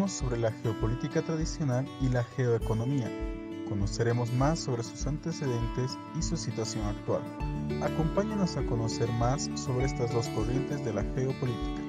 Hablaremos sobre la geopolítica tradicional y la geoeconomía. Conoceremos más sobre sus antecedentes y su situación actual. Acompáñanos a conocer más sobre estas dos corrientes de la geopolítica.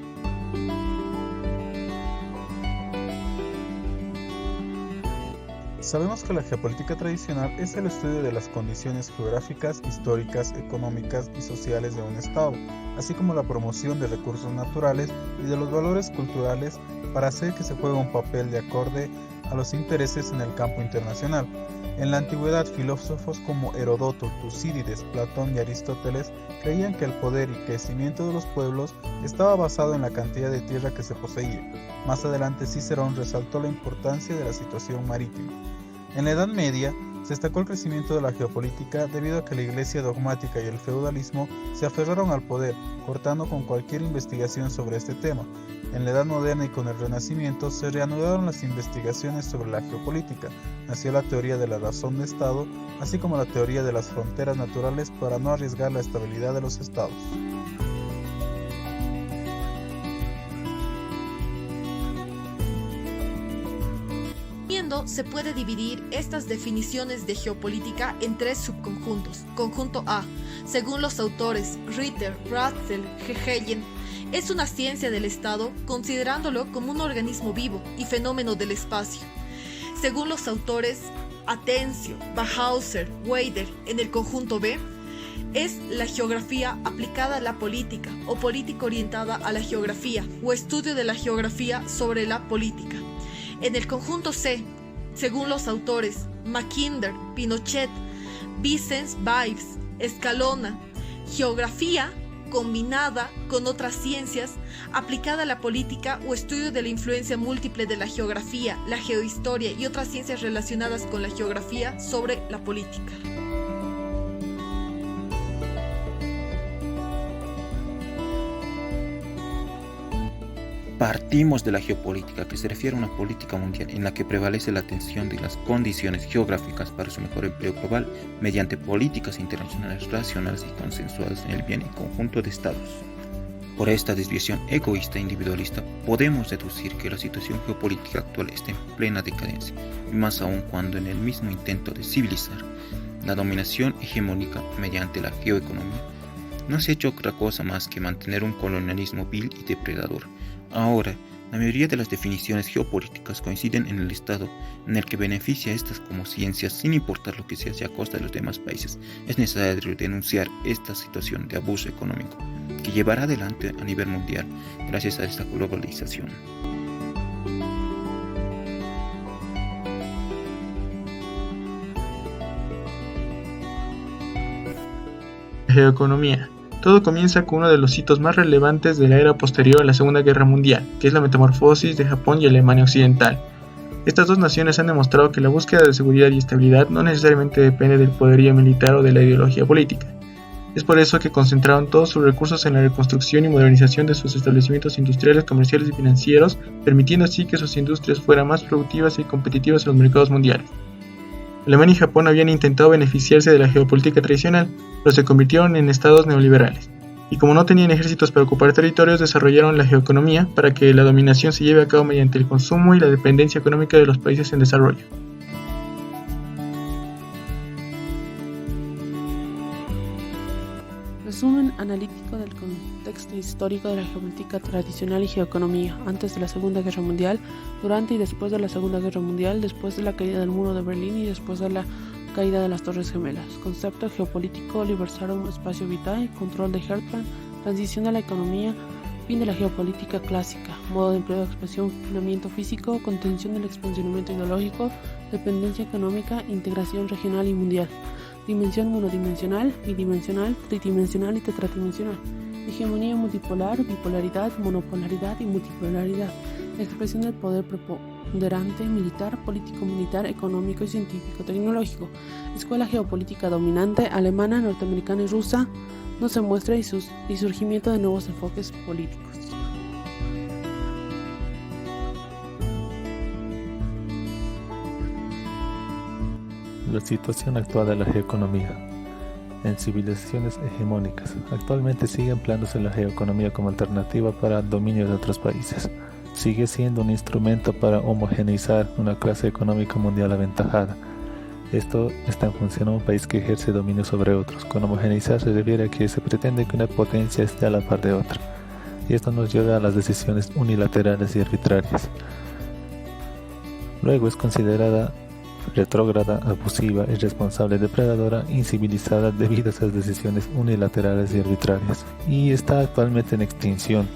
Sabemos que la geopolítica tradicional es el estudio de las condiciones geográficas, históricas, económicas y sociales de un Estado, así como la promoción de recursos naturales y de los valores culturales para hacer que se juegue un papel de acorde a los intereses en el campo internacional. En la antigüedad, filósofos como Heródoto, Tucídides, Platón y Aristóteles creían que el poder y crecimiento de los pueblos estaba basado en la cantidad de tierra que se poseía. Más adelante, Cicerón resaltó la importancia de la situación marítima. En la Edad Media, se destacó el crecimiento de la geopolítica debido a que la Iglesia dogmática y el feudalismo se aferraron al poder, cortando con cualquier investigación sobre este tema. En la Edad Moderna y con el Renacimiento se reanudaron las investigaciones sobre la geopolítica. Nació la teoría de la razón de Estado, así como la teoría de las fronteras naturales para no arriesgar la estabilidad de los estados. Se puede dividir estas definiciones de geopolítica en tres subconjuntos. Conjunto A, según los autores Ritter, Ratzel, Geoghegan, es una ciencia del Estado, considerándolo como un organismo vivo y fenómeno del espacio. Según los autores Atencio, Bauhauser, Weider, en el conjunto B, es la geografía aplicada a la política o política orientada a la geografía o estudio de la geografía sobre la política. En el conjunto C, según los autores Mackinder, Pinochet, Vicens Vives, Escalona, geografía combinada con otras ciencias aplicada a la política o estudio de la influencia múltiple de la geografía, la geohistoria y otras ciencias relacionadas con la geografía sobre la política. Partimos de la geopolítica, que se refiere a una política mundial en la que prevalece la atención de las condiciones geográficas para su mejor empleo global mediante políticas internacionales racionales y consensuadas en el bien en conjunto de estados. Por esta desviación egoísta e individualista podemos deducir que la situación geopolítica actual está en plena decadencia, y más aún cuando en el mismo intento de civilizar la dominación hegemónica mediante la geoeconomía no se ha hecho otra cosa más que mantener un colonialismo vil y depredador. Ahora, la mayoría de las definiciones geopolíticas coinciden en el estado en el que beneficia a estas como ciencias sin importar lo que se hace a costa de los demás países. Es necesario denunciar esta situación de abuso económico que llevará adelante a nivel mundial gracias a esta globalización. Geoeconomía. Todo comienza con uno de los hitos más relevantes de la era posterior a la Segunda Guerra Mundial, que es la metamorfosis de Japón y Alemania Occidental. Estas dos naciones han demostrado que la búsqueda de seguridad y estabilidad no necesariamente depende del poderío militar o de la ideología política. Es por eso que concentraron todos sus recursos en la reconstrucción y modernización de sus establecimientos industriales, comerciales y financieros, permitiendo así que sus industrias fueran más productivas y competitivas en los mercados mundiales. Alemania y Japón habían intentado beneficiarse de la geopolítica tradicional, pero se convirtieron en estados neoliberales. Y como no tenían ejércitos para ocupar territorios, desarrollaron la geoeconomía para que la dominación se lleve a cabo mediante el consumo y la dependencia económica de los países en desarrollo. Resumen analítico del contexto histórico de la geopolítica tradicional y geoeconomía antes de la Segunda Guerra Mundial, durante y después de la Segunda Guerra Mundial, después de la caída del muro de Berlín y después de la caída de las Torres Gemelas. Concepto geopolítico: Libertarum Spatio Vitae, control de Hertmann, transición de la economía, fin de la geopolítica clásica, modo de empleo de expresión, confinamiento físico, contención del expansionamiento ideológico, dependencia económica, integración regional y mundial. Dimensión monodimensional, bidimensional, tridimensional y tetradimensional. Hegemonía multipolar, bipolaridad, monopolaridad y multipolaridad. Expresión del poder preponderante, militar, político-militar, económico y científico-tecnológico. Escuela geopolítica dominante, alemana, norteamericana y rusa. No se muestra y surgimiento de nuevos enfoques políticos. La situación actual de la geoeconomía. En civilizaciones hegemónicas, actualmente sigue empleándose la geoeconomía como alternativa para el dominio de otros países. sigue siendo un instrumento para homogeneizar una clase económica mundial aventajada. Esto está en función a un país que ejerce dominio sobre otros. Con homogeneizar se refiere a que se pretende que una potencia esté a la par de otra, y esto nos lleva a las decisiones unilaterales y arbitrarias. Luego es considerada retrógrada, abusiva, irresponsable, depredadora, incivilizada debido a esas decisiones unilaterales y arbitrarias, y está actualmente en extinción.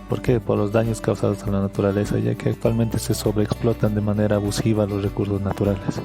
¿Por qué? Por los daños causados a la naturaleza, ya que actualmente se sobreexplotan de manera abusiva los recursos naturales.